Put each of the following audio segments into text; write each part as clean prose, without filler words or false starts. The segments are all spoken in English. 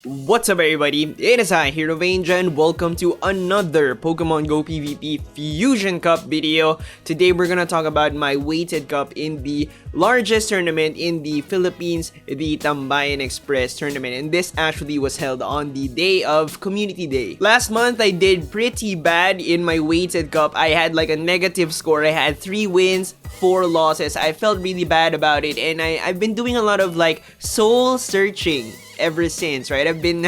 What's up everybody, it is I, Hero Vanja, and welcome to another Pokemon Go PvP Fusion Cup video. Today we're gonna talk about my weighted cup in the largest tournament in the Philippines, the Tambayan Express tournament, and this actually was held on the day of Community Day. Last month I did pretty bad in my weighted cup. I had like a negative score. I had 3 wins, 4 losses. I felt really bad about it, and I've been doing a lot of like soul searching ever since, right? I've been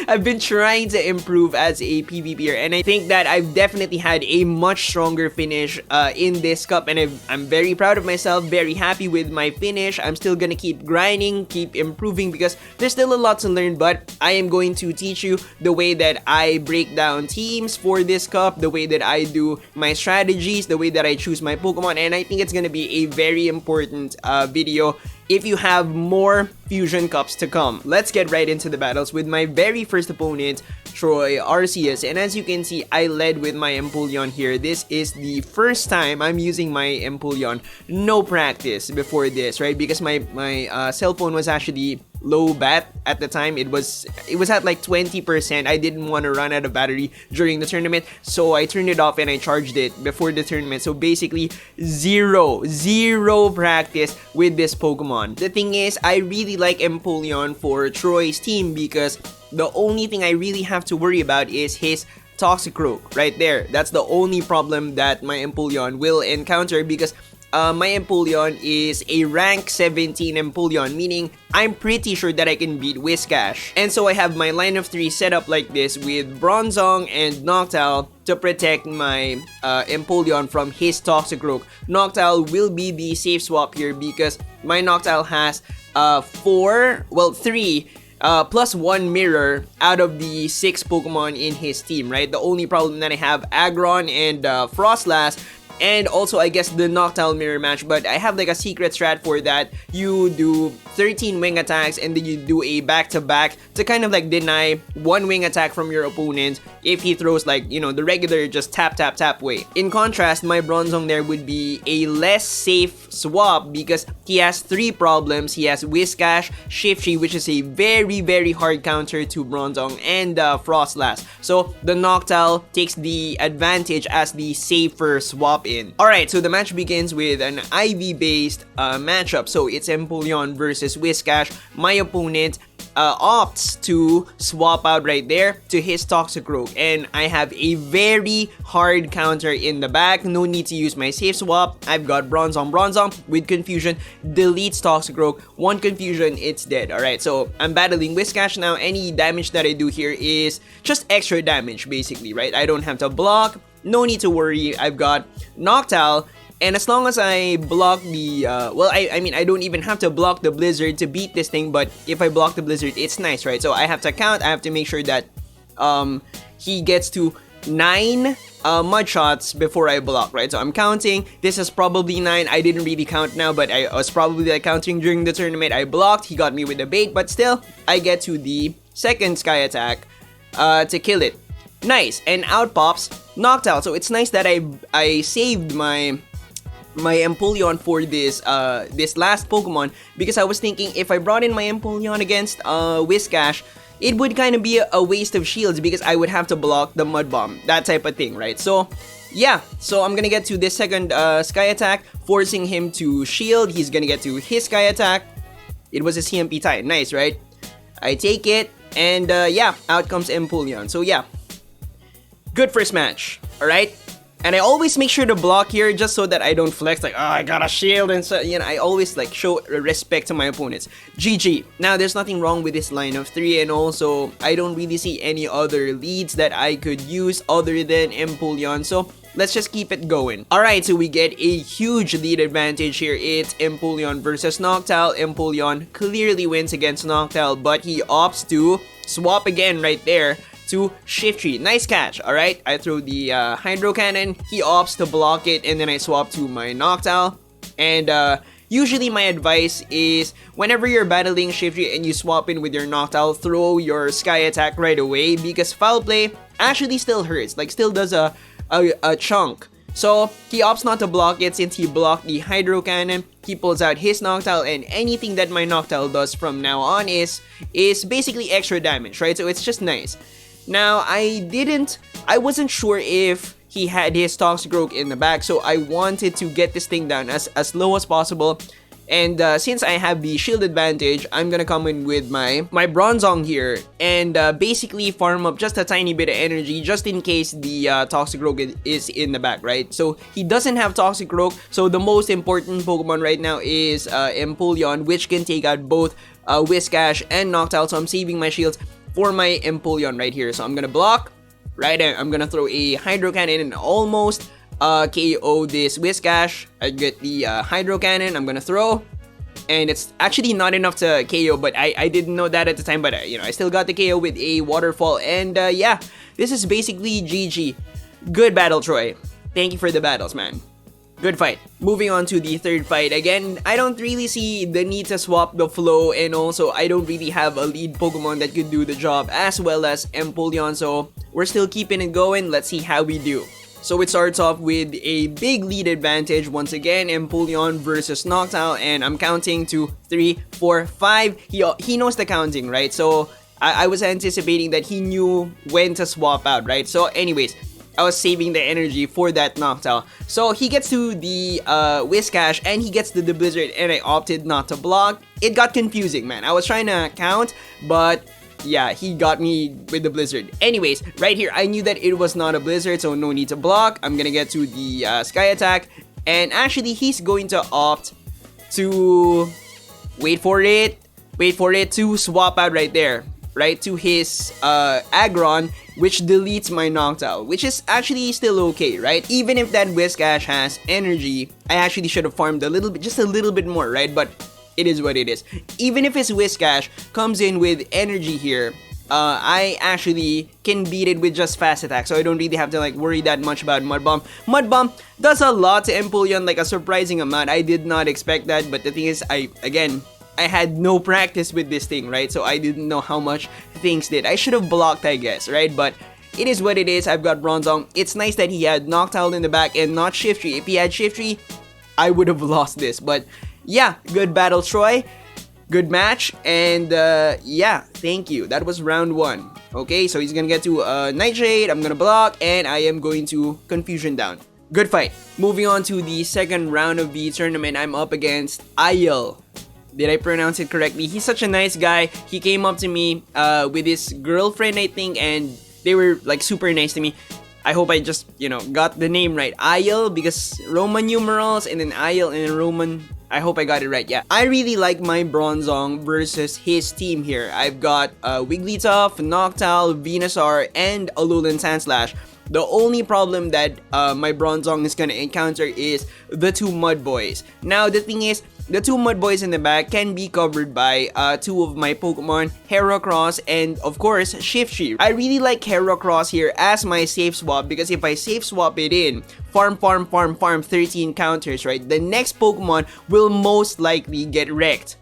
I've been trying to improve as a PvPer, and I think that I've definitely had a much stronger finish in this cup, and I'm very proud of myself, very happy with my finish. I'm still gonna keep grinding, keep improving, because there's still a lot to learn, but I am going to teach you the way that I break down teams for this cup, the way that I do my strategies, the way that I choose my Pokemon, and I think it's gonna be a very important video if you have more Fusion Cups to come. Let's get right into the battles with my very first opponent, Troy Arceus. And as you can see, I led with my Empoleon here. This is the first time I'm using my Empoleon. No practice before this, right? Because my cell phone was actually low bat at the time. It was at like 20%. I didn't want to run out of battery during the tournament, so I turned it off and I charged it before the tournament. So basically zero practice with this Pokemon. The thing is, I really like Empoleon for Troy's team because the only thing I really have to worry about is his Toxicroak right there. That's the only problem that my Empoleon will encounter, because my Empoleon is a rank 17 Empoleon, meaning I'm pretty sure that I can beat Whiscash. And so I have my line of 3 set up like this with Bronzong and Noctowl to protect my Empoleon from his Toxicroak. Noctowl will be the safe swap here because my Noctowl has 3 plus 1 mirror out of the 6 Pokemon in his team, right? The only problem that I have Aggron and Frostlass, and also I guess the Noctowl mirror match, but I have like a secret strat for that. You do 13 wing attacks and then you do a back-to-back to kind of like deny 1 wing attack from your opponent if he throws like, you know, the regular just tap way. In contrast, my Bronzong there would be a less safe swap because he has 3 problems. He has Whiscash, Shiftry, which is a very hard counter to Bronzong, and Frostlass. So the Noctowl takes the advantage as the safer swap in. Alright, so the match begins with an IV-based matchup. So it's Empoleon versus Whiscash. My opponent opts to swap out right there to his Toxicroak, and I have a very hard counter in the back. No need to use my safe swap. I've got Bronzong with Confusion, deletes Toxicroak. 1 Confusion, it's dead. Alright, so I'm battling Whiscash now. Any damage that I do here is just extra damage basically, right? I don't have to block. No need to worry. I've got Noctowl, and as long as I block the, I mean, I don't even have to block the Blizzard to beat this thing, but if I block the Blizzard, it's nice, right? So I have to count. I have to make sure that he gets to 9 mud shots before I block, right? So I'm counting. This is probably 9. I didn't really count now, but I was probably like counting during the tournament. I blocked. He got me with the bait, but still, I get to the second Sky Attack to kill it. Nice, and out pops Noctowl. So it's nice that I saved my Empoleon for this this last Pokemon, because I was thinking if I brought in my Empoleon against Whiscash, it would kind of be a waste of shields because I would have to block the Mud Bomb, that type of thing, right? So yeah, so I'm gonna get to this second Sky Attack, forcing him to shield. He's gonna get to his Sky Attack. It was a CMP tie, nice, right? I take it, and yeah, out comes Empoleon. So yeah, good first match, alright? And I always make sure to block here just so that I don't flex like, oh, I got a shield, and so, you know, I always like show respect to my opponents. GG. Now, there's nothing wrong with this line of 3, and also, I don't really see any other leads that I could use other than Empoleon, so let's just keep it going. Alright, so we get a huge lead advantage here. It's Empoleon versus Noctowl. Empoleon clearly wins against Noctowl, but he opts to swap again right there to Shiftry. Nice catch, alright? I throw the Hydro Cannon, he opts to block it, and then I swap to my Noctowl. And usually my advice is, whenever you're battling Shiftry and you swap in with your Noctowl, throw your Sky Attack right away, because Foul Play actually still hurts, like still does a chunk. So he opts not to block it. Since he blocked the Hydro Cannon, he pulls out his Noctowl, and anything that my Noctowl does from now on is basically extra damage, right? So it's just nice. Now I wasn't sure if he had his Toxic Rogue in the back, so I wanted to get this thing down as low as possible. And since I have the shield advantage, I'm gonna come in with my Bronzong here and basically farm up just a tiny bit of energy just in case the Toxic Rogue is in the back, right? So he doesn't have Toxic Rogue, so the most important Pokemon right now is Empoleon, which can take out both Whiscash and Noctowl, so I'm saving my shields for my Empoleon right here. So I'm gonna block, right? I'm gonna throw a Hydro Cannon and almost KO this Whiscash. I get the Hydro Cannon. I'm gonna throw, and it's actually not enough to KO, but I didn't know that at the time. But I still got the KO with a Waterfall, and yeah, this is basically GG. Good battle, Troy. Thank you for the battles, man. Good fight. Moving on to the third fight. Again, I don't really see the need to swap the flow, and also I don't really have a lead Pokemon that could do the job as well as Empoleon, so we're still keeping it going. Let's see how we do. So it starts off with a big lead advantage once again, Empoleon versus Noctowl, and I'm counting to 3, 4, 5. He knows the counting, right? So I was anticipating that he knew when to swap out, right? So anyways, I was saving the energy for that Noctowl. So he gets to the Whiscash and he gets to the Blizzard, and I opted not to block. It got confusing, man. I was trying to count, but yeah, he got me with the Blizzard. Anyways, right here, I knew that it was not a Blizzard, so no need to block. I'm gonna get to the Sky Attack, and actually, he's going to opt to wait for it to swap out right there, right to his Aggron, which deletes my Noctowl, which is actually still okay, right? Even if that Whiscash has energy, I actually should have farmed a little bit, just a little bit more, right? But it is what it is. Even if his Whiscash comes in with energy here, I actually can beat it with just fast attack, so I don't really have to like worry that much about Mud Bomb. Mud Bomb does a lot to Empoleon, like a surprising amount. I did not expect that, but the thing is, I had no practice with this thing, right? So I didn't know how much things did. I should have blocked, I guess, right? But it is what it is. I've got Bronzong. It's nice that he had Noctowl in the back and not Shiftry. If he had Shiftry, I would have lost this, but yeah, good battle, Troy. Good match, and yeah, thank you. That was round 1. Okay, so he's gonna get to Nightshade. I'm gonna block, and I am going to Confusion down. Good fight. Moving on to the second round of the tournament, I'm up against Ayel. Did I pronounce it correctly? He's such a nice guy. He came up to me with his girlfriend, I think, and they were like super nice to me. I hope I just, got the name right. Ayel, because Roman numerals, and then Ayel, and then Roman. I hope I got it right, yeah. I really like my Bronzong versus his team here. I've got Wigglytuff, Noctowl, Venusaur, and Alolan Sandslash. The only problem that my Bronzong is gonna encounter is the 2 Mud Boys. Now, the thing is, the 2 Mud Boys in the back can be covered by 2 of my Pokemon, Heracross and, of course, Shiftry. I really like Heracross here as my safe swap, because if I safe swap it in, farm 13 counters, right? The next Pokemon will most likely get wrecked.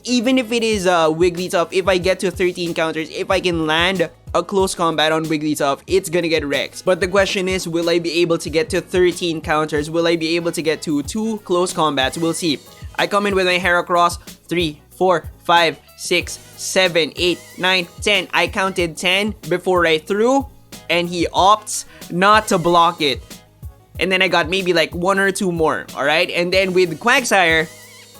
Even if it is Wigglytuff, if I get to 13 counters, if I can land a close combat on Wigglytuff, it's gonna get wrecked. But the question is, will I be able to get to 13 counters? Will I be able to get to 2 close combats? We'll see. I come in with my Heracross, 3, 4, 5, 6, 7, 8, 9, 10. I counted 10 before I threw, and he opts not to block it. And then I got maybe like 1 or 2 more, alright? And then with Quagsire,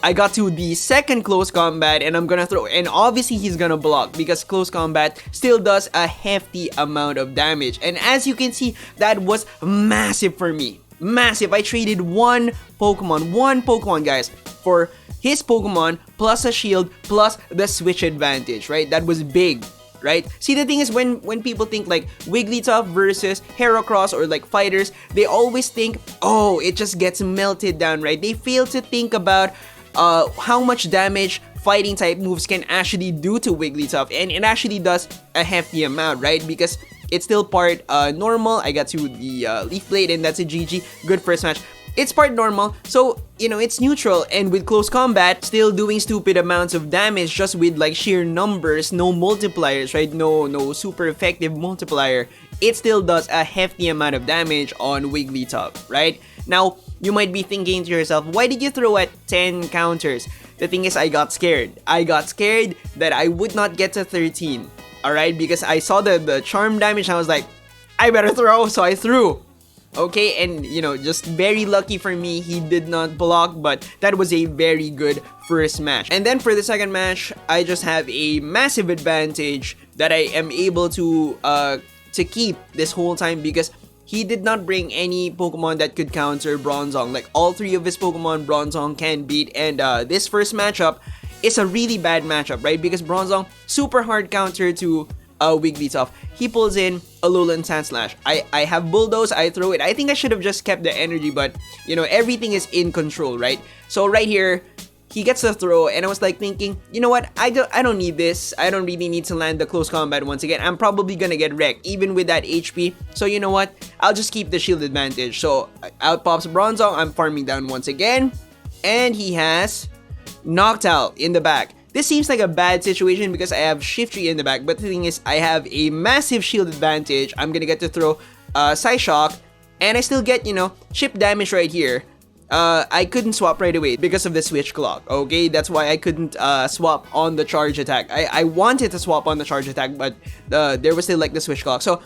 I got to the second close combat, and I'm gonna throw, and obviously he's gonna block because close combat still does a hefty amount of damage. And as you can see, that was massive for me. Massive. I traded one Pokemon, guys, for his Pokemon plus a shield plus the switch advantage, right? That was big. Right? See, the thing is, when people think like Wigglytuff versus Heracross or like fighters, they always think, oh, it just gets melted down, right? They fail to think about how much damage fighting type moves can actually do to Wigglytuff, and it actually does a hefty amount, right? Because it's still part normal. I got to the Leaf Blade, and that's a GG. Good first match. It's part normal, so, you know, it's neutral, and with close combat, still doing stupid amounts of damage just with like sheer numbers, no multipliers, right? No super effective multiplier. It still does a hefty amount of damage on Wigglytuff, right? Now, you might be thinking to yourself, why did you throw at 10 counters? The thing is, I got scared. I got scared that I would not get to 13, alright? Because I saw the charm damage and I was like, I better throw, so I threw. Okay, and you know, just very lucky for me, he did not block, but that was a very good first match. And then for the second match, I just have a massive advantage that I am able to keep this whole time because he did not bring any Pokemon that could counter Bronzong. Like all three of his Pokemon, Bronzong can beat, and this first matchup is a really bad matchup, right? Because Bronzong, super hard counter to Wigglytuff. He pulls in Alolan Sandslash. I have Bulldoze, I throw it. I think I should have just kept the energy, but you know, everything is in control, right? So right here, he gets the throw, and I was like thinking, you know what, I don't need this. I don't really need to land the close combat once again. I'm probably gonna get wrecked, even with that HP. So you know what, I'll just keep the shield advantage. So out pops Bronzong, I'm farming down once again, and he has Noctowl in the back. This seems like a bad situation because I have Shiftry in the back, but the thing is, I have a massive shield advantage. I'm gonna get to throw Psyshock, and I still get, you know, chip damage right here. I couldn't swap right away because of the switch clock, okay? That's why I couldn't swap on the charge attack. I wanted to swap on the charge attack, but there was still like the switch clock. So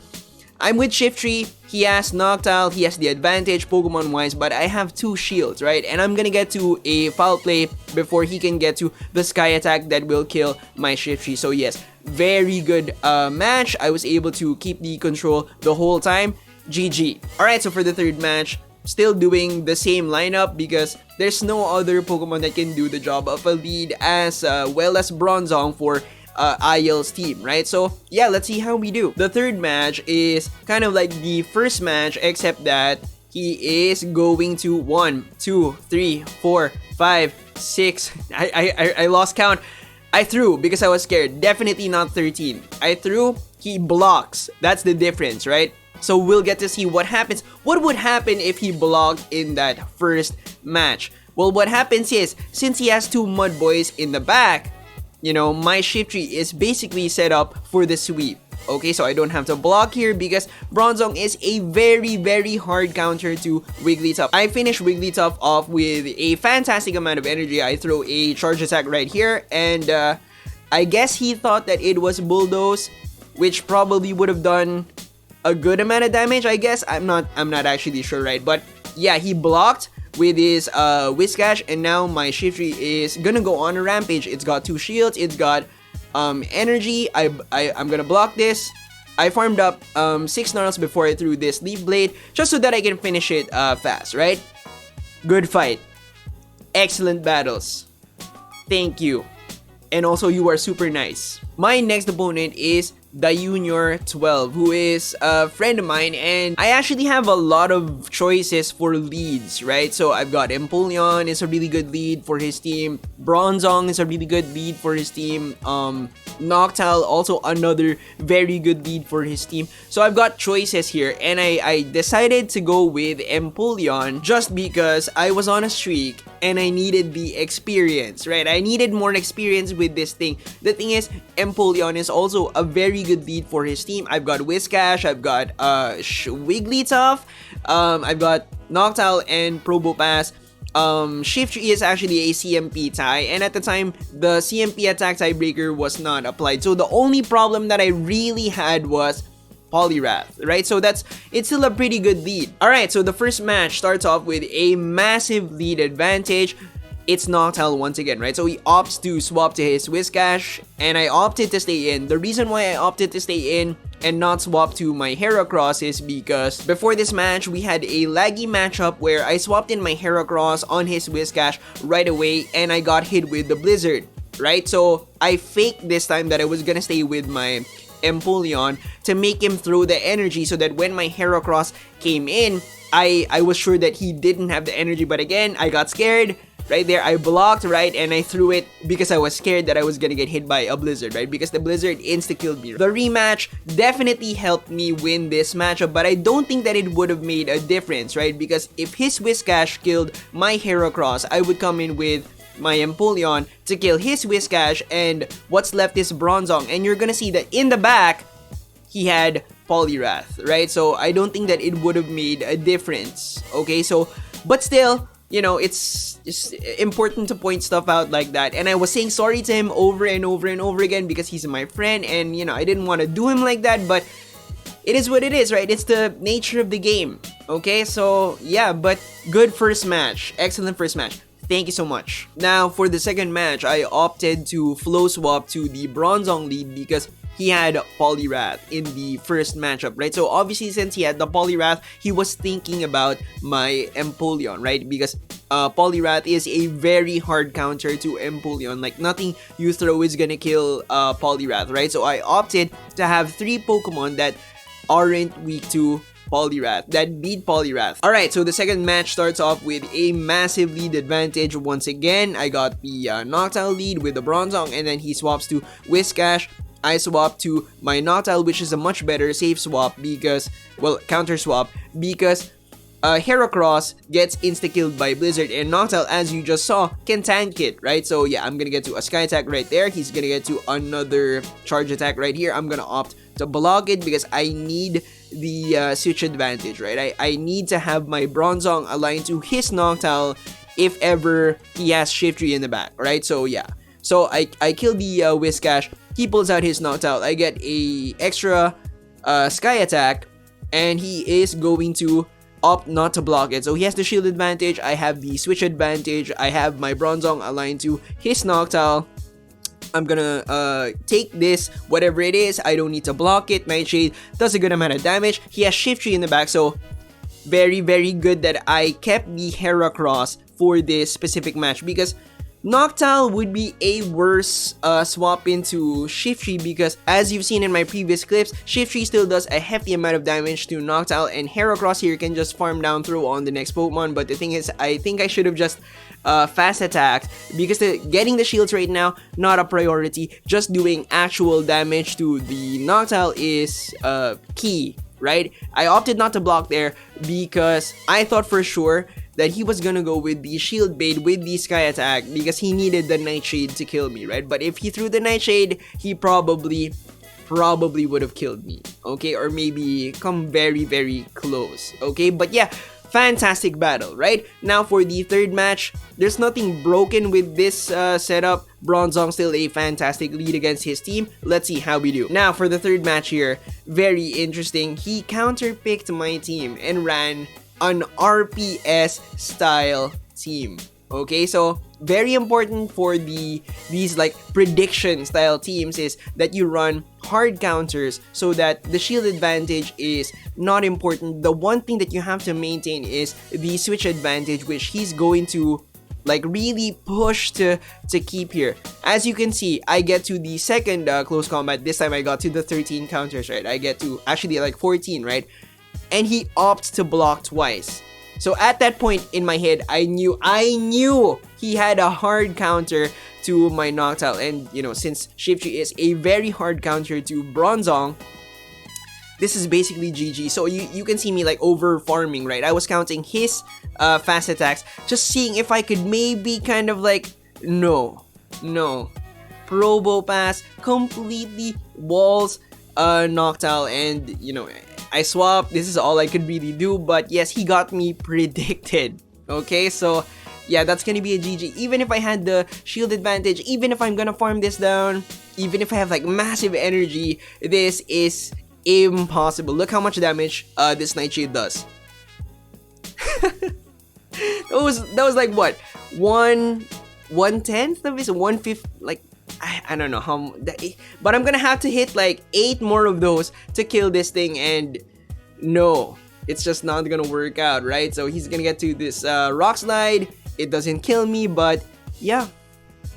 I'm with Shiftry, he has Noctowl, he has the advantage Pokemon-wise, but I have two shields, right? And I'm gonna get to a foul play before he can get to the Sky Attack that will kill my Shiftry. So yes, very good match. I was able to keep the control the whole time. GG. Alright, so for the third match, still doing the same lineup because there's no other Pokemon that can do the job of a lead as well as Bronzong for IL's team, right? So yeah, let's see how we do. The third match is kind of like the first match, except that he is going to 1, 2, 3, 4, 5, 6. I lost count. I threw because I was scared. Definitely not 13. I threw, he blocks. That's the difference, right? So we'll get to see what happens. What would happen if he blocked in that first match? Well, what happens is, since he has two Mud Boys in the back, you know, my Shiftry is basically set up for the sweep. Okay, so I don't have to block here because Bronzong is a very hard counter to Wigglytuff. I finished Wigglytuff off with a fantastic amount of energy. I throw a charge attack right here, and I guess he thought that it was Bulldoze, which probably would have done a good amount of damage, I guess. I'm not actually sure, right? But yeah, he blocked with his Whiscash, and now my Shiftry is gonna go on a rampage. It's got two shields, it's got energy. I'm gonna block this. I farmed up 6 Snarls before I threw this Leaf Blade, just so that I can finish it fast, right? Good fight. Excellent battles. Thank you. And also, you are super nice. My next opponent is the Junior 12, who is a friend of mine, and I actually have a lot of choices for leads, right? So I've got Empoleon is a really good lead for his team, Bronzong is a really good lead for his team, Noctowl also another very good lead for his team. So I've got choices here, and I decided to go with Empoleon just because I was on a streak and I needed the experience, right? I needed more experience with this thing. The thing is, Empoleon is also a very good lead for his team. I've got Whiscash, I've got Wigglytuff, I've got Noctowl and Probopass. Shiftry is actually a CMP tie, and at the time, the CMP attack tiebreaker was not applied. So the only problem that I really had was Poliwrath, right? So it's still a pretty good lead. Alright, so the first match starts off with a massive lead advantage. It's Noctowl once again, right? So he opts to swap to his Whiscash, and I opted to stay in. The reason why I opted to stay in and not swap to my Heracross is because before this match, we had a laggy matchup where I swapped in my Heracross on his Whiscash right away, and I got hit with the Blizzard, right? So I faked this time that I was gonna stay with my Empoleon to make him throw the energy so that when my Heracross came in, I was sure that he didn't have the energy, but again, I got scared. right there. I blocked, right, and I threw it because I was scared that I was gonna get hit by a blizzard, right, because the blizzard insta-killed me. The rematch definitely helped me win this matchup, but I don't think that it would have made a difference, right, because if his Whiscash killed my Heracross, I would come in with my Empoleon to kill his Whiscash, and what's left is Bronzong, and you're gonna see that in the back, he had Poliwrath, right? So I don't think that it would have made a difference, okay? So, but still, you know, it's just important to point stuff out like that, and I was saying sorry to him over and over and over again because he's my friend, and, you know, I didn't want to do him like that, but it is what it is, right? It's the nature of the game, okay? So, yeah, but good first match. Excellent first match. Thank you so much. Now, for the second match, I opted to flow swap to the Bronzong lead because he had Poliwrath in the first matchup, right? So obviously, since he had the Poliwrath, he was thinking about my Empoleon, right? Because Poliwrath is a very hard counter to Empoleon. Like, nothing you throw is gonna kill Poliwrath, right? So I opted to have 3 Pokemon that aren't weak to Poliwrath, that beat Poliwrath. Alright, so the second match starts off with a massive lead advantage. Once again, I got the Noctowl lead with the Bronzong, and then he swaps to Whiscash. I swap to my Noctowl, which is a much better safe swap because, well, counter swap, because Heracross gets insta-killed by Blizzard, and Noctowl, as you just saw, can tank it, right? So yeah, I'm gonna get to a Sky Attack right there. He's gonna get to another Charge Attack right here. I'm gonna opt to block it because I need the switch advantage, right? I need to have my Bronzong aligned to his Noctowl if ever he has Shiftry in the back, right? So yeah. So I kill the Whiscash. He pulls out his Noctowl. I get a extra Sky Attack, and he is going to opt not to block it. So he has the shield advantage. I have the switch advantage. I have my Bronzong aligned to his Noctowl. I'm gonna take this, whatever it is. I don't need to block it. Nightshade does a good amount of damage. He has Shiftry in the back, so very, very good that I kept the Heracross for this specific match, because Noctowl would be a worse swap into Shiftry, because as you've seen in my previous clips, Shiftry still does a hefty amount of damage to Noctowl, and Heracross here can just farm down throw on the next Pokemon. But the thing is, I think I should have just fast attacked, because getting the shields right now, not a priority. Just doing actual damage to the Noctowl is key, right? I opted not to block there because I thought for sure that he was gonna go with the shield bait with the Sky Attack because he needed the Nightshade to kill me, right? But if he threw the Nightshade, he probably would have killed me, okay? Or maybe come very, very close, okay? But yeah, fantastic battle, right? Now for the third match, there's nothing broken with this setup. Bronzong still a fantastic lead against his team. Let's see how we do. Now for the third match here, very interesting. He counterpicked my team and ran an RPS style team. Okay, so very important for these like prediction style teams is that you run hard counters so that the shield advantage is not important. The one thing that you have to maintain is the switch advantage, which he's going to like really push to keep here. As you can see, I get to the second close combat. This time I got to the 13 counters, right? I get to actually like 14, right? And he opts to block twice. So at that point in my head, I knew he had a hard counter to my Noctowl. And you know, since Shiftry is a very hard counter to Bronzong, this is basically GG. So you can see me like over farming, right? I was counting his fast attacks, just seeing if I could maybe kind of like, no. Probo pass, completely walls Noctowl, and you know, I swapped. This is all I could really do, but yes, he got me predicted. Okay, so yeah, that's gonna be a GG. Even if I had the shield advantage, even if I'm gonna farm this down, even if I have like massive energy, this is impossible. Look how much damage this Nightshade does. that was like what, 1/10 of his 1/5, like I don't know how, but I'm gonna have to hit like 8 more of those to kill this thing, and no, it's just not gonna work out, right? So he's gonna get to this rock slide. It doesn't kill me, but yeah,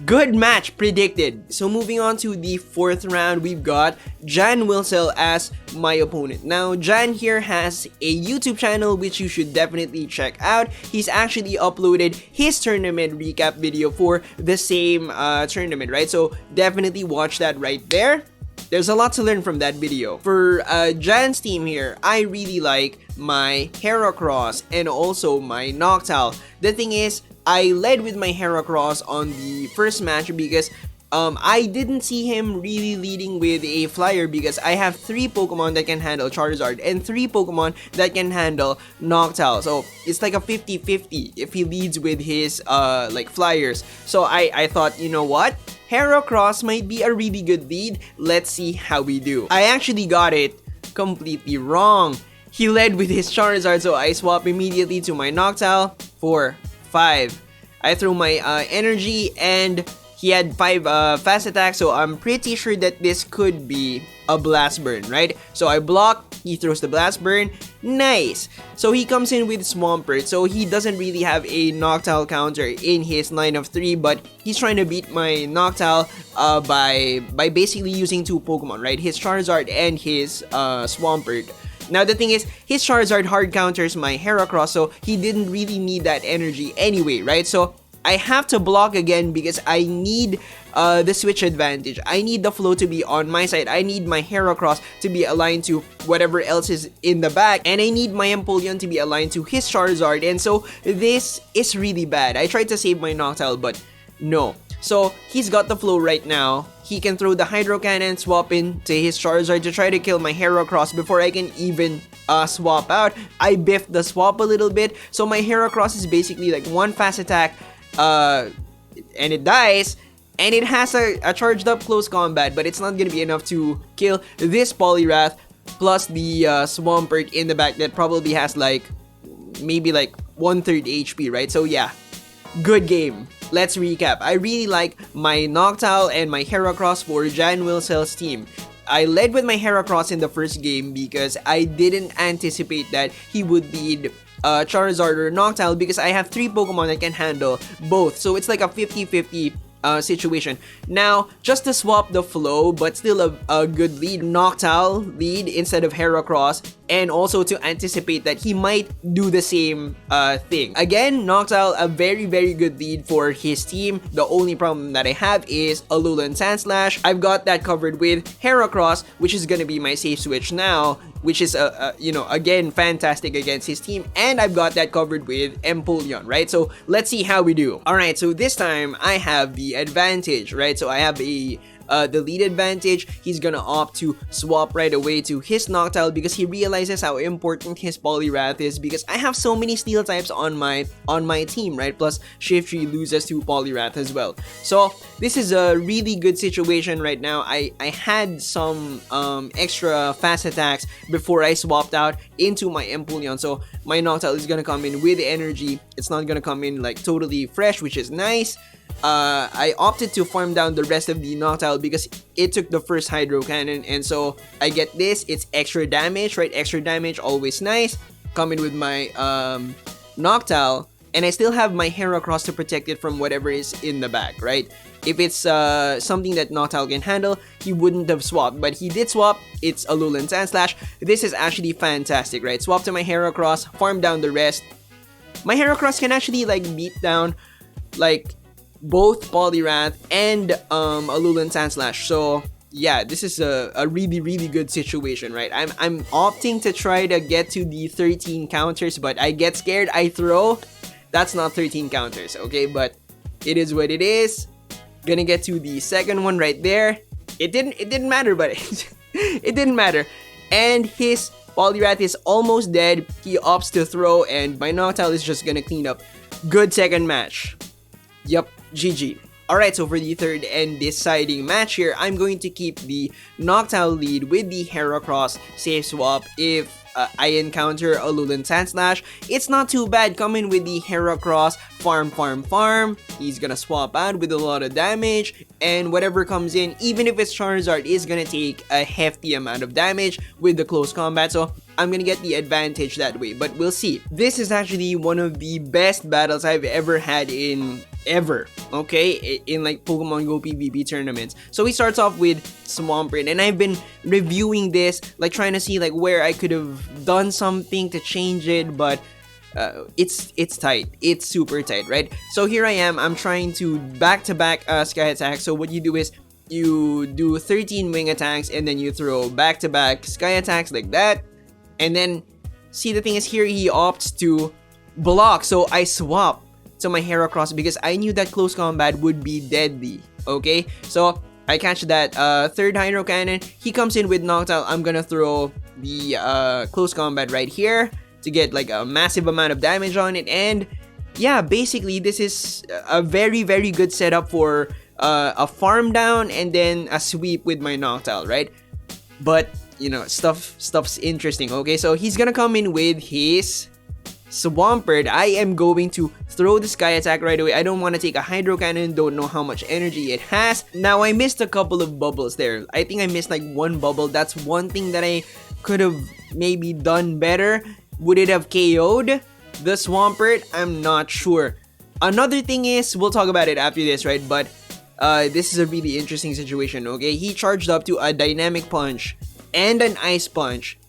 Good match predicted. So moving on to the 4th round, we've got Jan Wilsel as my opponent. Now, Jan here has a YouTube channel which you should definitely check out. He's actually uploaded his tournament recap video for the same tournament, right? So definitely watch that right there. There's a lot to learn from that video. For Jan's team here, I really like my Heracross and also my Noctowl. The thing is, I led with my Heracross on the first match because I didn't see him really leading with a flyer because I have 3 Pokemon that can handle Charizard and 3 Pokemon that can handle Noctowl. So it's like a 50-50 if he leads with his like flyers. So I thought, you know what? Heracross might be a really good lead. Let's see how we do. I actually got it completely wrong. He led with his Charizard, so I swap immediately to my Noctowl for 5. I threw my energy and he had 5 fast attacks, so I'm pretty sure that this could be a blast burn, right? So I block, he throws the blast burn, nice! So he comes in with Swampert, so he doesn't really have a Noctowl counter in his line of 3, but he's trying to beat my Noctowl by basically using 2 Pokemon, right? His Charizard and his Swampert. Now the thing is, his Charizard hard counters my Heracross, so he didn't really need that energy anyway, right? So I have to block again because I need the switch advantage. I need the flow to be on my side. I need my Heracross to be aligned to whatever else is in the back, and I need my Empoleon to be aligned to his Charizard, and so this is really bad. I tried to save my Noctowl, but no. So he's got the flow right now. He can throw the Hydro Cannon, swap into his Charizard to try to kill my Heracross before I can even swap out. I biffed the swap a little bit, so my Heracross is basically like 1 fast attack and it dies, and it has a charged up close combat, but it's not gonna be enough to kill this Poliwrath plus the Swampert in the back that probably has like maybe like 1/3 HP, right? So yeah, good game. Let's recap. I really like my Noctowl and my Heracross for Jan Wilsel's team. I led with my Heracross in the first game because I didn't anticipate that he would lead Charizard or Noctowl because I have 3 Pokemon that can handle both. So it's like a 50-50 situation. Now, just to swap the flow, but still a good lead, Noctowl lead instead of Heracross, and also to anticipate that he might do the same thing. Again, Noctowl, a very good lead for his team. The only problem that I have is Alolan Sandslash. I've got that covered with Heracross, which is gonna be my safe switch now, which is you know, again, fantastic against his team, and I've got that covered with Empoleon, right? So let's see how we do. All right, so this time I have the advantage, right? So I have the lead advantage. He's gonna opt to swap right away to his Noctowl because he realizes how important his Poliwrath is, because I have so many steel types on my team, right? Plus Shiftry loses to Poliwrath as well. So this is a really good situation right now. I had some extra fast attacks before I swapped out into my Empoleon, so my Noctowl is gonna come in with energy. It's not gonna come in like totally fresh, which is nice. I opted to farm down the rest of the Noctowl because it took the first Hydro Cannon, and so I get this. It's extra damage, right? Extra damage, always nice. Come in with my Noctowl, and I still have my Heracross to protect it from whatever is in the back, right? If it's something that Noctowl can handle, he wouldn't have swapped, but he did swap. It's Alolan Sandslash. This is actually fantastic, right? Swap to my Heracross, farm down the rest. My Heracross can actually like beat down like both Poliwrath and Alolan Sandslash. So yeah, this is a really good situation, right? I'm opting to try to get to the 13 counters, but I get scared, I throw. That's not 13 counters, okay? But it is what it is. Gonna get to the second one right there. It didn't matter, but it didn't matter. And his Poliwrath is almost dead. He opts to throw, and my Noctowl is just gonna clean up. Good second match. Yup, GG. Alright, so for the third and deciding match here, I'm going to keep the Noctowl lead with the Heracross safe swap. If I encounter Alolan Sandslash, it's not too bad. Coming with the Heracross, farm. He's gonna swap out with a lot of damage, and whatever comes in, even if it's Charizard, is gonna take a hefty amount of damage with the close combat, so I'm gonna get the advantage that way, but we'll see. This is actually one of the best battles I've ever had in ever, okay, in like Pokemon Go PvP tournaments. So he starts off with Swampert, and I've been reviewing this, like trying to see like where I could have done something to change it, but it's tight. It's super tight, right? So here I am. I'm trying to back-to-back Sky Attack. So what you do is you do 13 wing attacks, and then you throw back-to-back Sky Attacks like that. And then, see, the thing is here, he opts to block. So I swap to my Heracross because I knew that close combat would be deadly, okay? So I catch that third Hydro Cannon. He comes in with Noctowl. I'm gonna throw the close combat right here to get like a massive amount of damage on it. And yeah, basically this is a very, very good setup for a farm down and then a sweep with my Noctowl, right? But you know, stuff's interesting, okay? So he's gonna come in with his Swampert. I am going to throw the Sky Attack right away. I don't want to take a Hydro Cannon, don't know how much energy it has. Now, I missed a couple of bubbles there. I think I missed like one bubble. That's one thing that I could have maybe done better. Would it have KO'd the Swampert? I'm not sure. Another thing is, we'll talk about it after this, right? But this is a really interesting situation, okay? He charged up to a Dynamic Punch and an Ice Punch,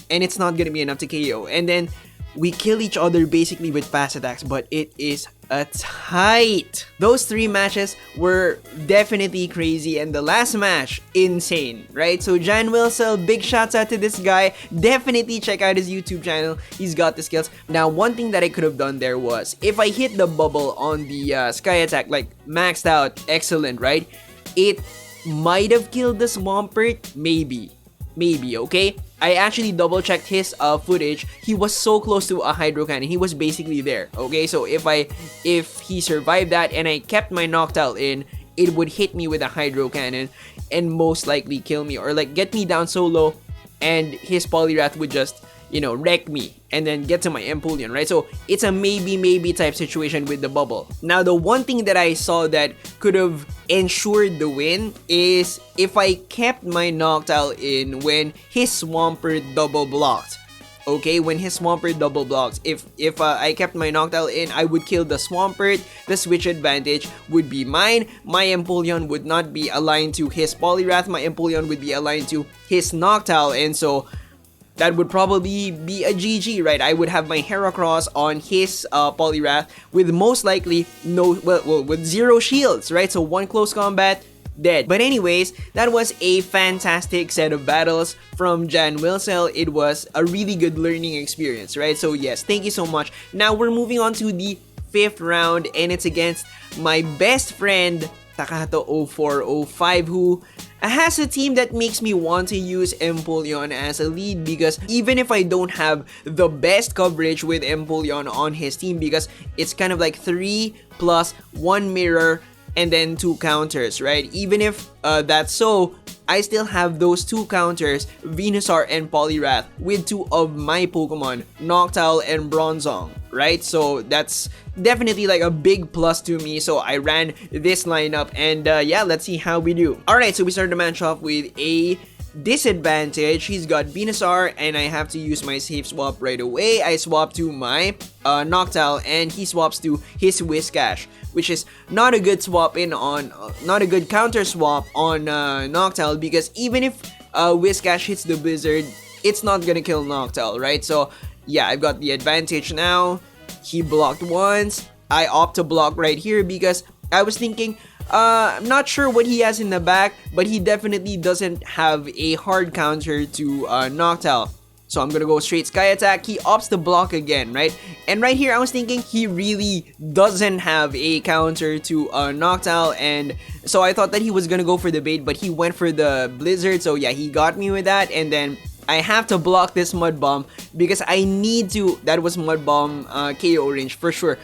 and it's not gonna be enough to KO. And then we kill each other basically with fast attacks, but it is a tight. Those 3 matches were definitely crazy, and the last match, insane, right? So Jan Wilsel, big shouts out to this guy. Definitely check out his YouTube channel. He's got the skills. Now, one thing that I could have done there was, if I hit the bubble on the Sky Attack, like maxed out, excellent, right? It might have killed the Swampert, maybe, okay? I actually double checked his footage. He was so close to a Hydro Cannon. He was basically there, okay? So if he survived that and I kept my Noctowl in, it would hit me with a Hydro Cannon and most likely kill me, or like get me down so low, and his Poliwrath would just, you know, wreck me and then get to my Empoleon, right? So it's a maybe type situation with the bubble. Now, the one thing that I saw that could have ensured the win is if I kept my Noctowl in when his Swampert double blocked. Okay, when his Swampert double blocks, if I kept my Noctowl in, I would kill the Swampert. The switch advantage would be mine. My Empoleon would not be aligned to his Poliwrath. My Empoleon would be aligned to his Noctowl, and so that would probably be a GG, right? I would have my Heracross on his Poliwrath with most likely with 0 shields, right? So 1 close combat, dead. But anyways, that was a fantastic set of battles from Jan Wilsel. It was a really good learning experience, right? So yes, thank you so much. Now we're moving on to the 5th round, and it's against my best friend Takahato0405, who has a team that makes me want to use Empoleon as a lead, because even if I don't have the best coverage with Empoleon on his team, because it's kind of like 3 plus 1 mirror and then 2 counters, right? Even if that's so, I still have those 2 counters, Venusaur and Poliwrath, with 2 of my Pokemon, Noctowl and Bronzong, right? So that's definitely like a big plus to me. So I ran this lineup, and yeah, let's see how we do. Alright, so we start the match off with a disadvantage. He's got Venusaur, and I have to use my safe swap right away. I swap to my Noctowl, and he swaps to his Whiscash, which is not a good swap in on, not a good counter swap on Noctowl, because even if Whiscash hits the Blizzard, it's not gonna kill Noctowl, right? So yeah, I've got the advantage now. He blocked once. I opt to block right here because I was thinking, I'm not sure what he has in the back, but he definitely doesn't have a hard counter to Noctowl. So I'm gonna go straight Sky Attack. He opts to block again, right? And right here, I was thinking he really doesn't have a counter to Noctowl, and so I thought that he was gonna go for the bait, but he went for the Blizzard. So yeah, he got me with that, and then I have to block this Mud Bomb because I need to. That was Mud Bomb KO range for sure.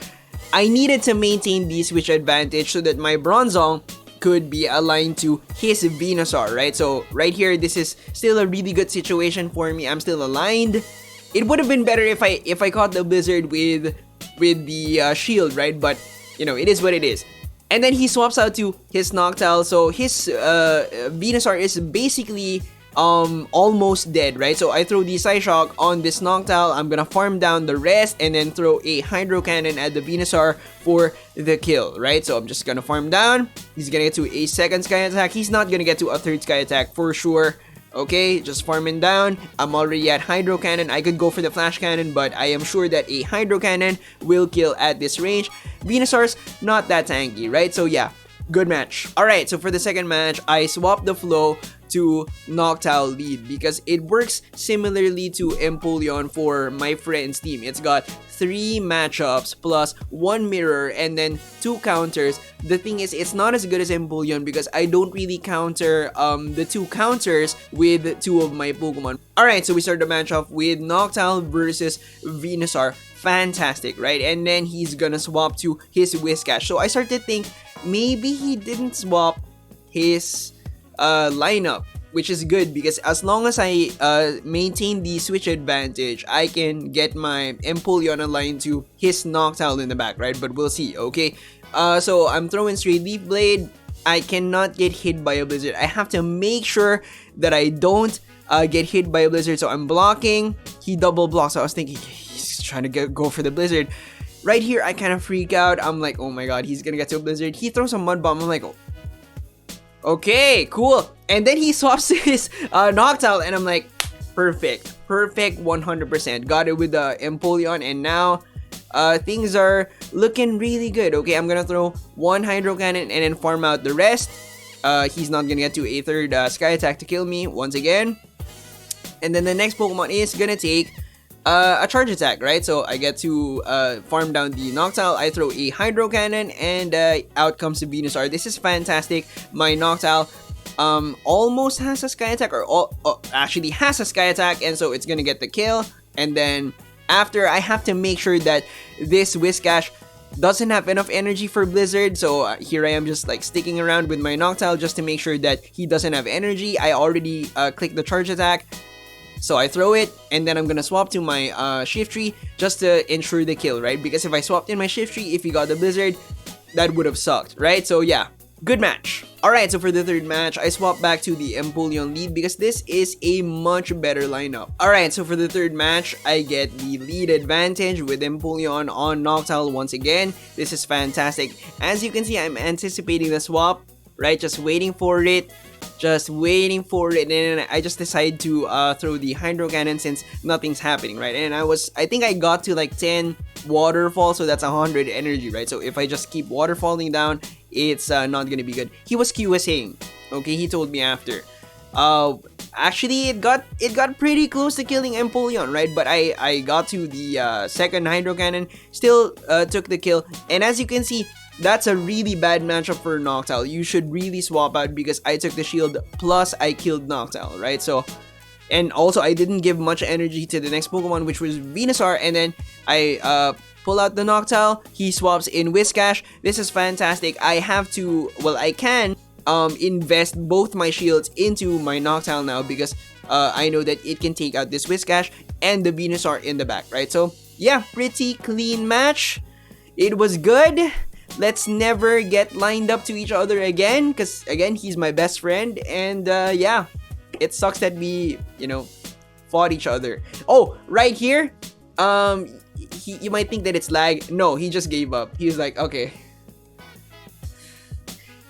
I needed to maintain the switch advantage so that my Bronzong could be aligned to his Venusaur, right? So right here, this is still a really good situation for me. I'm still aligned. It would have been better if I caught the Blizzard with the shield, right? But you know, it is what it is. And then he swaps out to his Noctowl. So his Venusaur is basically almost dead, right? So I throw the Psyshock on this Noctowl. I'm gonna farm down the rest and then throw a Hydro Cannon at the Venusaur for the kill, right? So I'm just gonna farm down. He's gonna get to a second Sky Attack. He's not gonna get to a third Sky Attack for sure. Okay, just farming down. I'm already at Hydro Cannon. I could go for the Flash Cannon, but I am sure that a Hydro Cannon will kill at this range. Venusaur's not that tanky, right? So yeah, good match. Alright, so for the second match, I swapped the flow to Noctowl lead because it works similarly to EMPOLEON for my friend's team. It's got 3 matchups plus 1 mirror and then 2 counters. The thing is, it's not as good as EMPOLEON because I don't really counter the 2 counters with 2 of my Pokemon. Alright, so we start the match off with Noctowl versus Venusaur. Fantastic, right? And then he's gonna swap to his Whiscash. So I start to think maybe he didn't swap his lineup, which is good because as long as I maintain the switch advantage, I can get my EMPOLEON aligned to his Noctowl in the back, right? But we'll see, okay? So I'm throwing straight Leaf Blade. I cannot get hit by a Blizzard. I have to make sure that I don't get hit by a Blizzard. So I'm blocking. He double blocks. So I was thinking he's trying to go for the Blizzard. Right here, I kind of freak out. I'm like, oh my god, he's gonna get to a Blizzard. He throws a Mud Bomb. I'm like, oh. Okay, cool. And then he swaps his Noctowl and I'm like, perfect, 100%. Got it with the EMPOLEON and now things are looking really good. Okay, I'm gonna throw 1 Hydro Cannon and then farm out the rest. He's not gonna get to a third Sky Attack to kill me once again. And then the next Pokemon is gonna take a Charge Attack, right? So I get to farm down the Noctowl. I throw a Hydro Cannon and out comes the Venusaur. This is fantastic. My Noctowl almost has a Sky Attack, or actually has a Sky Attack, and so it's gonna get the kill. And then after, I have to make sure that this Whiscash doesn't have enough energy for Blizzard. So here I am just like sticking around with my Noctowl just to make sure that he doesn't have energy. I already clicked the Charge Attack. So I throw it, and then I'm gonna swap to my Shiftry just to ensure the kill, right? Because if I swapped in my Shiftry, if he got the Blizzard, that would have sucked, right? So yeah, good match. Alright, so for the third match, I swapped back to the EMPOLEON lead because this is a much better lineup. Alright, so for the third match, I get the lead advantage with EMPOLEON on Noctowl once again. This is fantastic. As you can see, I'm anticipating the swap, right? Just waiting for it. And then I just decide to throw the Hydro Cannon since nothing's happening, right? And I think I got to like 10 waterfall, so that's 100 energy, right? So if I just keep waterfalling down, it's not gonna be good. He was QSing, okay? He told me after. Actually, it got pretty close to killing EMPOLEON, right? But I got to the second Hydro Cannon, still took the kill, and as you can see, that's a really bad matchup for Noctowl. You should really swap out because I took the shield plus I killed Noctowl, right? So, and also I didn't give much energy to the next Pokemon, which was Venusaur, and then I pull out the Noctowl. He swaps in Whiscash. This is fantastic. I have to, well, I can invest both my shields into my Noctowl now because I know that it can take out this Whiscash and the Venusaur in the back, right? So yeah, pretty clean match. It was good. Let's never get lined up to each other again, because again, he's my best friend, and yeah, it sucks that we, fought each other. Oh, right here, you might think that it's lag. No, he just gave up. He was like, okay.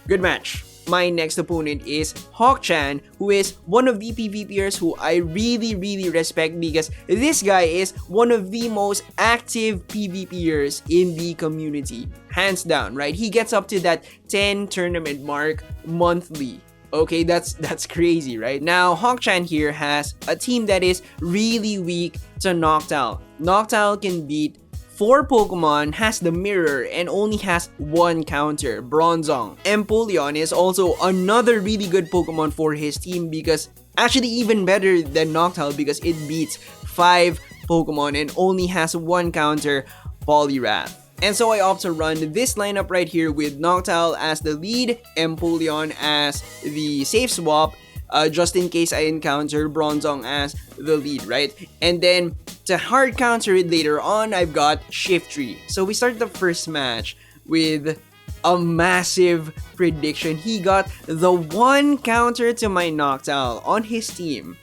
Good match. My next opponent is Hawk-chan, who is one of the PvPers who I really respect because this guy is one of the most active PvPers in the community. Hands down, right? He gets up to that 10 tournament mark monthly. Okay, that's crazy, right? Now, Hawk-chan here has a team that is really weak to Noctowl. Noctowl can beat 4 Pokemon, has the mirror, and only has 1 counter, Bronzong. EMPOLEON is also another really good Pokemon for his team because actually even better than Noctowl because it beats 5 Pokemon and only has 1 counter, Poliwrath. And so I opt to run this lineup right here with Noctowl as the lead, EMPOLEON as the safe swap, just in case I encounter Bronzong as the lead, right? And then to hard counter it later on, I've got Shiftry. So we start the first match with a massive prediction. He got the one counter to my Noctowl on his team.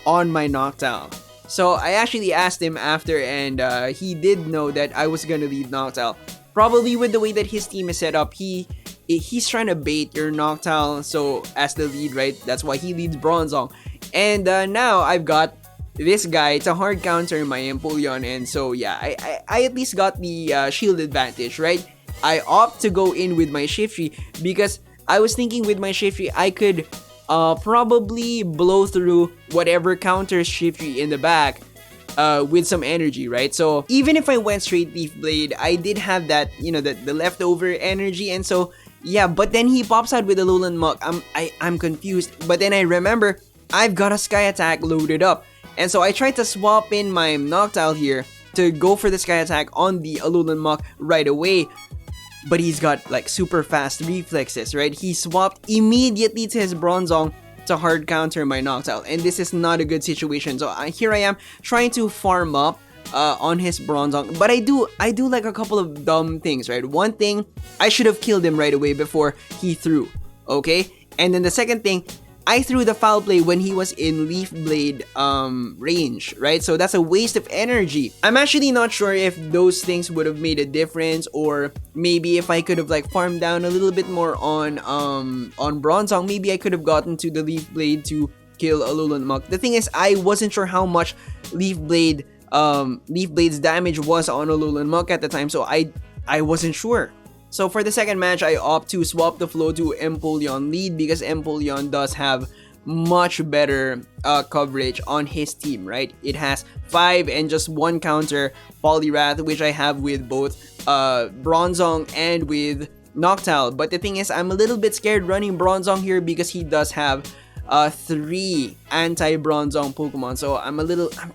On my Noctowl. So I actually asked him after, and he did know that I was gonna lead Noctowl. Probably with the way that his team is set up, he's trying to bait your Noctowl so as the lead, right? That's why he leads Bronzong. And now I've got this guy to hard counter my Empoleon, and so yeah, I at least got the shield advantage, right? I opt to go in with my Shiftry because I was thinking with my Shiftry I could probably blow through whatever counters Shiftry in the back with some energy, right? So even if I went straight Leaf Blade, I did have that, you know, the leftover energy, and so yeah. But then he pops out with a Alolan Muck. I'm confused. But then I remember I've got a Sky Attack loaded up, and so I tried to swap in my Noctowl here to go for the Sky Attack on the Alolan Muck right away. But he's got like super fast reflexes, right? He swapped immediately to his Bronzong to hard counter my Noctowl, and this is not a good situation. So here I am trying to farm up on his Bronzong, but I do like a couple of dumb things, right? One thing, I should have killed him right away before he threw, okay? And then the second thing, I threw the foul play when he was in Leaf Blade range, right? So that's a waste of energy. I'm actually not sure if those things would have made a difference, or maybe if I could have like farmed down a little bit more on Bronzong, maybe I could have gotten to the Leaf Blade to kill Alolan Muck. The thing is, I wasn't sure how much Leaf Blade's damage was on Alolan Muck at the time, so I wasn't sure. So for the second match, I opt to swap the flow to Empoleon lead because Empoleon does have much better coverage on his team, right? It has 5 and just 1 counter Poliwrath, which I have with both Bronzong and with Noctowl. But the thing is, I'm a little bit scared running Bronzong here because he does have 3 anti-Bronzong Pokemon, so I'm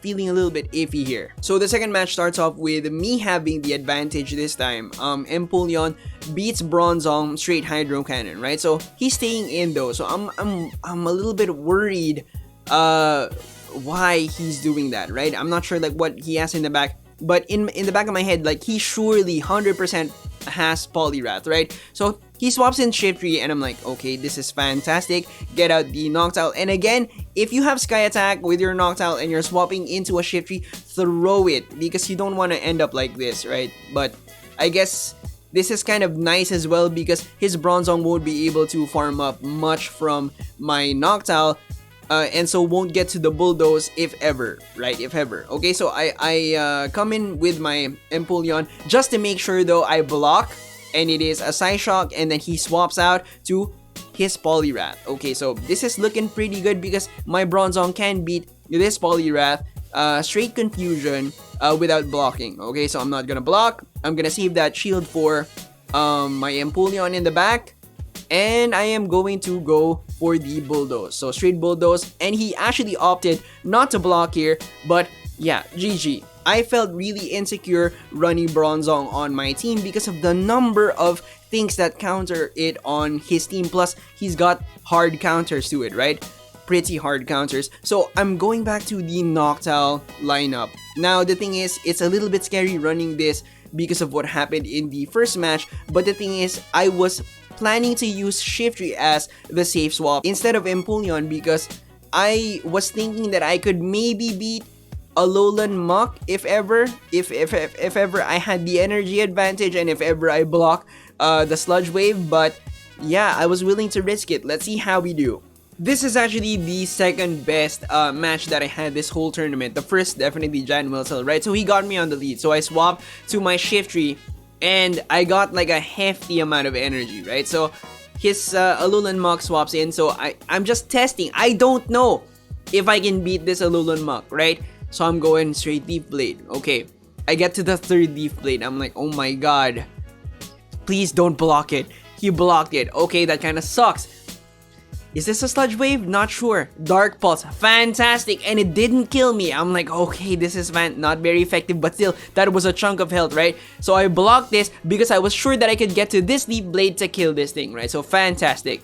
feeling a little bit iffy here. So the second match starts off with me having the advantage this time. Empoleon beats Bronzong straight Hydro Cannon, right? So he's staying in though, so I'm a little bit worried why he's doing that, right? I'm not sure like what he has in the back, but in the back of my head, like he surely 100% has Poliwrath, right? So he swaps in Shiftry, and I'm like, okay, this is fantastic. Get out the Noctowl, and again, if you have Sky Attack with your Noctowl and you're swapping into a Shiftry, throw it because you don't want to end up like this, right? But I guess this is kind of nice as well because his Bronzong won't be able to farm up much from my Noctowl. And so won't get to the Bulldoze if ever, right? If ever. Okay, so I come in with my Empoleon just to make sure though I block, and it is a Psyshock, and then he swaps out to his Poliwrath. Okay, so this is looking pretty good because my Bronzong can beat this Poliwrath straight Confusion without blocking. Okay, so I'm not gonna block. I'm gonna save that shield for my Empoleon in the back. And I am going to go for the Bulldoze. So straight Bulldoze. And he actually opted not to block here. But yeah, GG. I felt really insecure running Bronzong on my team because of the number of things that counter it on his team. Plus, he's got hard counters to it, right? Pretty hard counters. So I'm going back to the Noctowl lineup. Now, the thing is, it's a little bit scary running this because of what happened in the first match. But the thing is, I was planning to use Shiftry as the safe swap instead of Empoleon because I was thinking that I could maybe beat Alolan Muck if ever I had the energy advantage and if ever I block the Sludge Wave. But yeah, I was willing to risk it. Let's see how we do. This is actually the second best match that I had this whole tournament. The first definitely Jan Wilsel, right? So he got me on the lead. So I swapped to my Shiftry and I got like a hefty amount of energy, right? So his Alolan Muck swaps in. So I'm just testing. I don't know if I can beat this Alolan Muck, right? So I'm going straight Leaf Blade. Okay, I get to the third Leaf Blade. I'm like, oh my god. Please don't block it. He blocked it. Okay, that kind of sucks. Is this a Sludge Wave? Not sure. Dark Pulse. Fantastic. And it didn't kill me. I'm like, okay, this is not very effective. But still, that was a chunk of health, right? So I blocked this because I was sure that I could get to this Leaf Blade to kill this thing, right? So fantastic.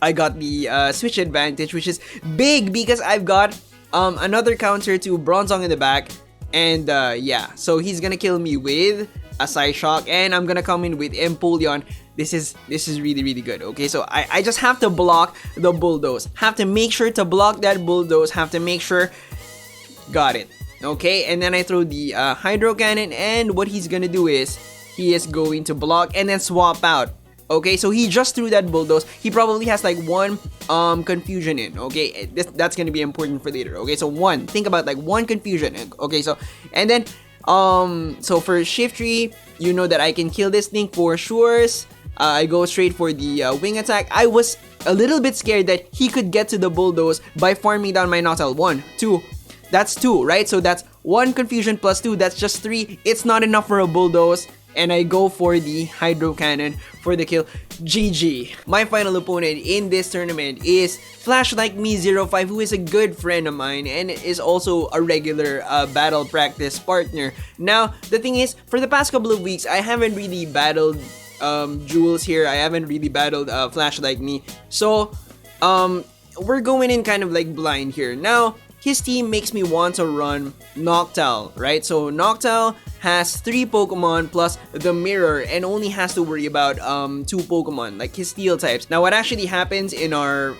I got the switch advantage, which is big because I've got another counter to Bronzong in the back. And yeah, so he's gonna kill me with a Psyshock, and I'm gonna come in with Empoleon. This is really good. Okay, so I just have to block the Bulldoze. Have to make sure to block that Bulldoze. Have to make sure. Got it. Okay, and then I throw the Hydro Cannon, and what he's gonna do is he is going to block and then swap out. Okay, so he just threw that Bulldoze. He probably has like one confusion in. Okay, that's gonna be important for later. Okay, so one, think about like one confusion. Okay, so and then so for Shiftry, you know that I can kill this thing for sure. I go straight for the wing attack. I was a little bit scared that he could get to the Bulldoze by farming down my Noctowl. 1, 2. That's 2, right? So that's 1 confusion plus 2. That's just 3. It's not enough for a Bulldoze. And I go for the Hydro Cannon for the kill. GG. My final opponent in this tournament is FlashLikeMe05, who is a good friend of mine and is also a regular battle practice partner. Now, the thing is, for the past couple of weeks, I haven't really battled Jules here. I haven't really battled FlashLikeMe. So, we're going in kind of like blind here. Now, his team makes me want to run Noctowl, right? So Noctowl has 3 Pokemon plus the Mirror and only has to worry about 2 Pokemon, like his Steel types. Now what actually happens in our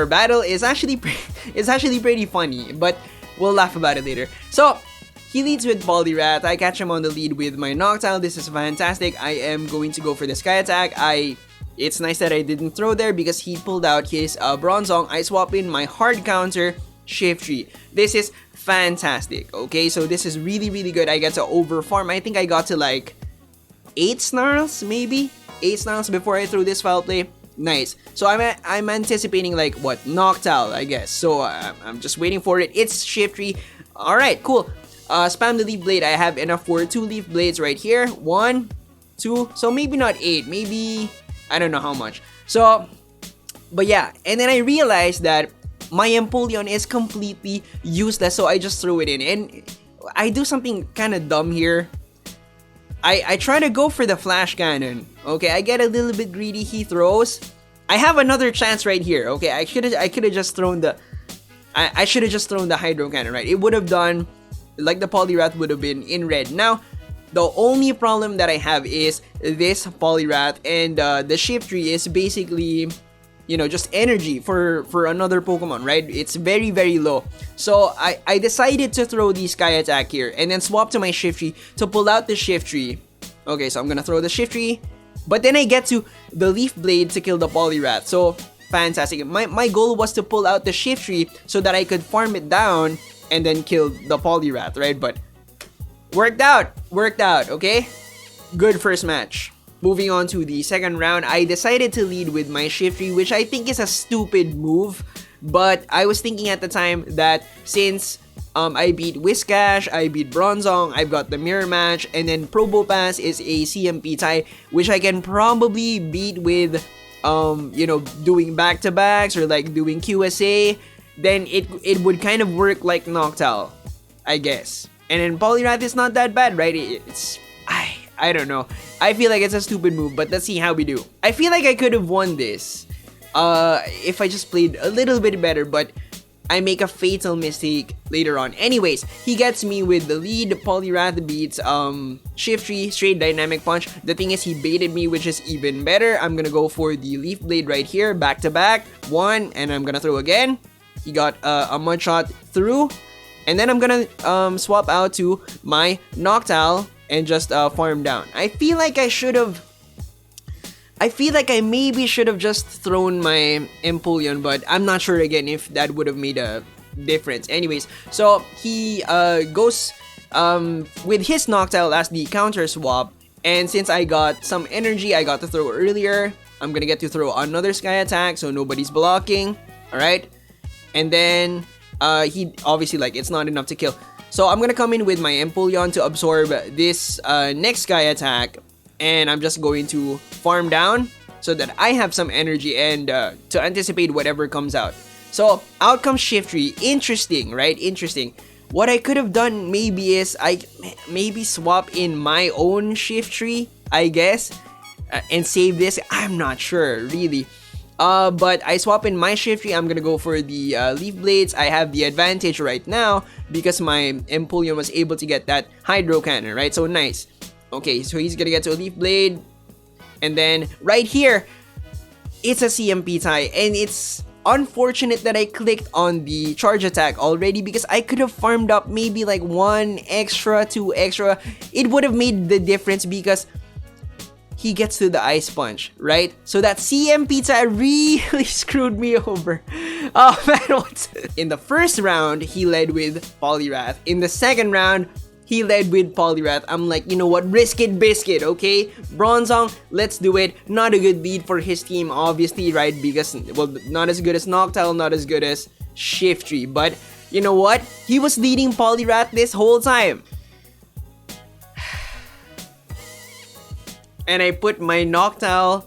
battle is actually pretty funny, but we'll laugh about it later. So he leads with Poliwrath. I catch him on the lead with my Noctowl. This is fantastic. I am going to go for the Sky Attack. It's nice that I didn't throw there because he pulled out his Bronzong. I swap in my hard counter, Shiftry. This is fantastic. Okay, so this is really good. I get to overfarm. I think I got to like 8 Snarls, maybe 8 Snarls before I threw this foul play. Nice. So I'm anticipating like what, Noctowl, I guess. So I'm just waiting for it. It's Shiftry. All right, cool. Spam the Leaf Blade. I have enough for 2 Leaf Blades right here. 1, 2. So maybe not 8. Maybe. I don't know how much. So, but yeah, and then I realized that my Empoleon is completely useless, so I just threw it in. And I do something kind of dumb here. I try to go for the Flash Cannon. Okay, I get a little bit greedy. He throws. I have another chance right here. Okay, I could have just thrown the I should have just thrown the Hydro Cannon, right? It would have done like the Poliwrath would have been in red. Now, the only problem that I have is this Poliwrath, and the Shiftry is basically, you know, just energy for another Pokemon, right? It's very low. So I decided to throw the Sky Attack here and then swap to my Shiftry to pull out the Shiftry. Okay, so I'm gonna throw the Shiftry, but then I get to the Leaf Blade to kill the Poliwrath. So fantastic. My goal was to pull out the Shiftry so that I could farm it down and then kill the Poliwrath, right? But worked out, okay? Good first match. Moving on to the second round, I decided to lead with my Shiftry, which I think is a stupid move, but I was thinking at the time that since I beat Whiscash, I beat Bronzong, I've got the Mirror Match, and then Probopass is a CMP tie, which I can probably beat with, you know, doing back-to-backs or like doing QSA, then it would kind of work like Noctowl, I guess. And then Poliwrath is not that bad, right? It's I don't know. I feel like it's a stupid move, but let's see how we do. I feel like I could have won this if I just played a little bit better, but I make a fatal mistake later on. Anyways, he gets me with the lead. Poliwrath beats Shiftry, straight Dynamic Punch. The thing is, he baited me, which is even better. I'm gonna go for the Leaf Blade right here, back to back. 1, and I'm gonna throw again. He got a Mud Shot through. And then I'm gonna swap out to my Noctowl and just farm down. I feel like I maybe should have just thrown my Empoleon, but I'm not sure again if that would have made a difference. Anyways, so he goes with his Noctowl as the counter swap, and since I got some energy I got to throw earlier, I'm gonna get to throw another Sky Attack so nobody's blocking. Alright, and then he obviously, like, it's not enough to kill. So I'm gonna come in with my Empoleon to absorb this next Sky Attack, and I'm just going to farm down so that I have some energy and to anticipate whatever comes out. So out comes Shiftry. Interesting, right? Interesting. What I could have done maybe is I maybe swap in my own Shiftry, I guess, and save this. I'm not sure, really. But I swap in my Shiftry. I'm gonna go for the Leaf Blades. I have the advantage right now because my Empoleon was able to get that Hydro Cannon, right? So nice. Okay, so he's gonna get to a Leaf Blade. And then right here, it's a CMP tie. And it's unfortunate that I clicked on the charge attack already because I could have farmed up maybe like 1 extra, 2 extra. It would have made the difference because he gets to the Ice Punch, right? So that CM Pizza really screwed me over. Oh man, what's... In the first round, he led with Poliwrath. In the second round, he led with Poliwrath. I'm like, you know what? Risk it, biscuit, okay? Bronzong, let's do it. Not a good lead for his team, obviously, right? Because, well, not as good as Noctowl, not as good as Shiftry. But, you know what? He was leading Poliwrath this whole time. And I put my Noctowl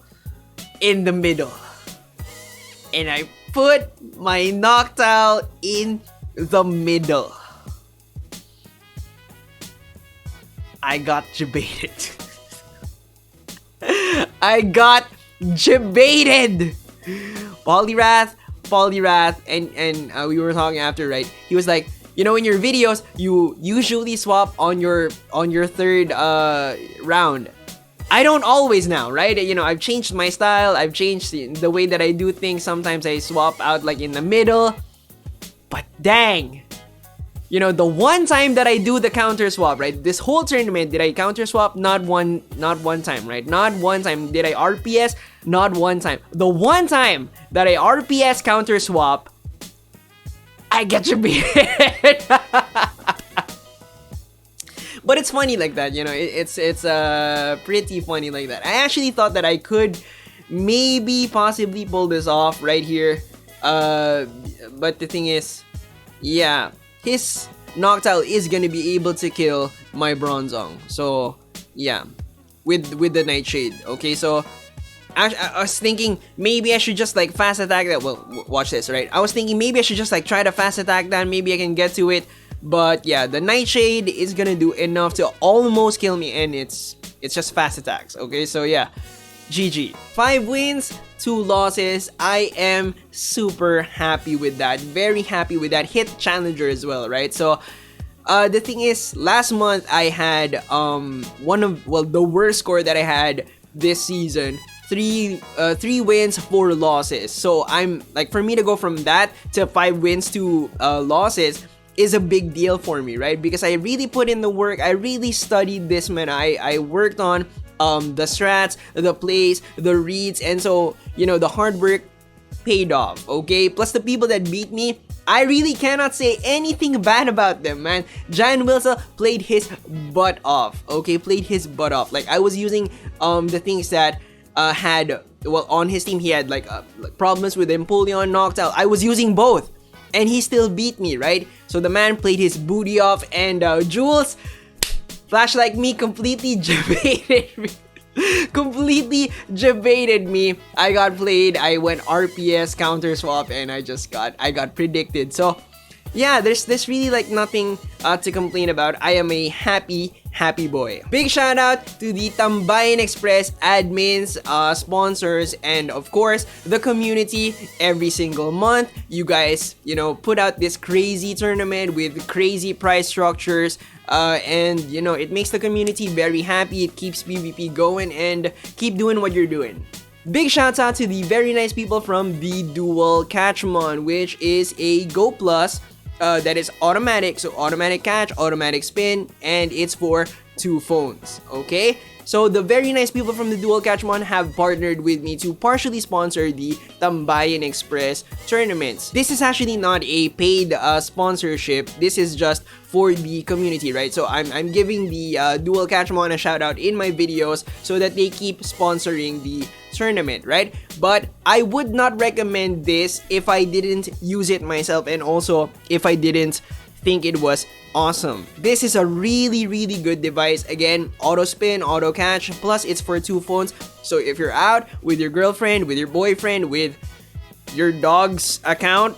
in the middle. And I put my Noctowl in the middle. I got jebaited. I got jebaited. Poliwrath, and we were talking after, right? He was like, you know, in your videos, you usually swap on your third round. I don't always now, right? You know, I've changed my style. I've changed the way that I do things. Sometimes I swap out like in the middle. But dang. You know, the one time that I do the counter swap, right? This whole tournament, did I counter swap? Not one time, right? Not one time. Did I RPS? Not one time. The one time that I RPS counter swap, I get your beat. But it's funny like that, you know. It's pretty funny like that. I actually thought that I could maybe possibly pull this off right here. But the thing is, yeah, his Noctowl is gonna be able to kill my Bronzong. So yeah, with the Nightshade. Okay, so I was thinking maybe I should just like fast attack that. Well, watch this, right? I was thinking maybe I should just like try to fast attack that. Maybe I can get to it. But yeah, the Nightshade is gonna do enough to almost kill me, and it's just fast attacks. Okay, so yeah, GG. 5 wins, 2 losses. I am super happy with that. Very happy with that. Hit Challenger as well, right? So the thing is, last month I had the worst score that I had this season. 3 wins, 4 losses. So I'm like, for me to go from that to 5 wins, 2 losses is a big deal for me, right? Because I really put in the work. I really studied this, man. I worked on the strats, the plays, the reads, and so, you know, the hard work paid off, okay? Plus the people that beat me, I really cannot say anything bad about them, man. Giant Wilson played his butt off, okay? Played his butt off. Like, I was using the things that had, well, on his team he had like problems with Empoleon, Noctowl. I was using both, and he still beat me, right? So the man played his booty off, and Jules, Flash like me, completely jebaited me. Completely jebaited me. I got played. I went RPS counter swap, and I got predicted. So yeah, there's really like nothing to complain about. I am a happy boy. Big shout out to the Tambayan Express admins, sponsors, and of course the community. Every single month, you guys, you know, put out this crazy tournament with crazy price structures. And you know, it makes the community very happy. It keeps PvP going, and keep doing what you're doing. Big shouts out to the very nice people from the Dual Catchmon, which is a Go Plus that is automatic. So automatic catch, automatic spin, and it's for 2 phones. Okay? So the very nice people from the Dual Catchmon have partnered with me to partially sponsor the Tambayan Express tournaments. This is actually not a paid sponsorship. This is just for the community, right? So I'm giving the Dual Catchmon a shout out in my videos so that they keep sponsoring the tournament, right? But I would not recommend this if I didn't use it myself, and also if I didn't think it was awesome. This is a really good device. Again, auto spin, auto catch, plus it's for 2 phones. So if you're out with your girlfriend, with your boyfriend, with your dog's account,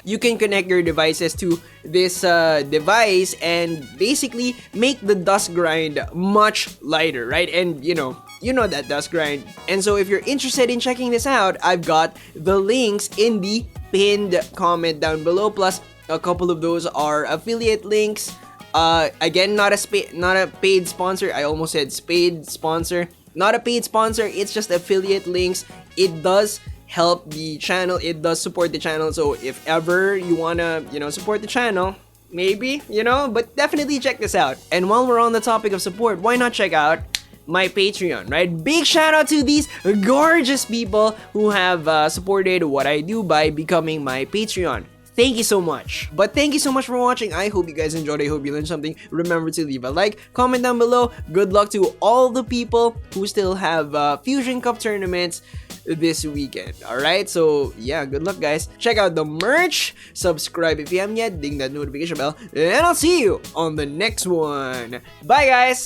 you can connect your devices to this device and basically make the dust grind much lighter, right? And you know, You know that does grind. And so if you're interested in checking this out, I've got the links in the pinned comment down below. Plus, a couple of those are affiliate links. Again, not a paid sponsor. I almost said spade sponsor. Not a paid sponsor. It's just affiliate links. It does help the channel. It does support the channel. So if ever you wanna, support the channel, maybe, but definitely check this out. And while we're on the topic of support, why not check out my Patreon, right? Big shout out to these gorgeous people who have supported what I do by becoming my Patreon. Thank you so much. But thank you so much for watching. I hope you guys enjoyed. I hope you learned something. Remember to leave a like, comment down below. Good luck to all the people who still have Fusion Cup tournaments this weekend. Alright, so yeah, good luck guys. Check out the merch. Subscribe if you haven't yet. Ding that notification bell. And I'll see you on the next one. Bye guys!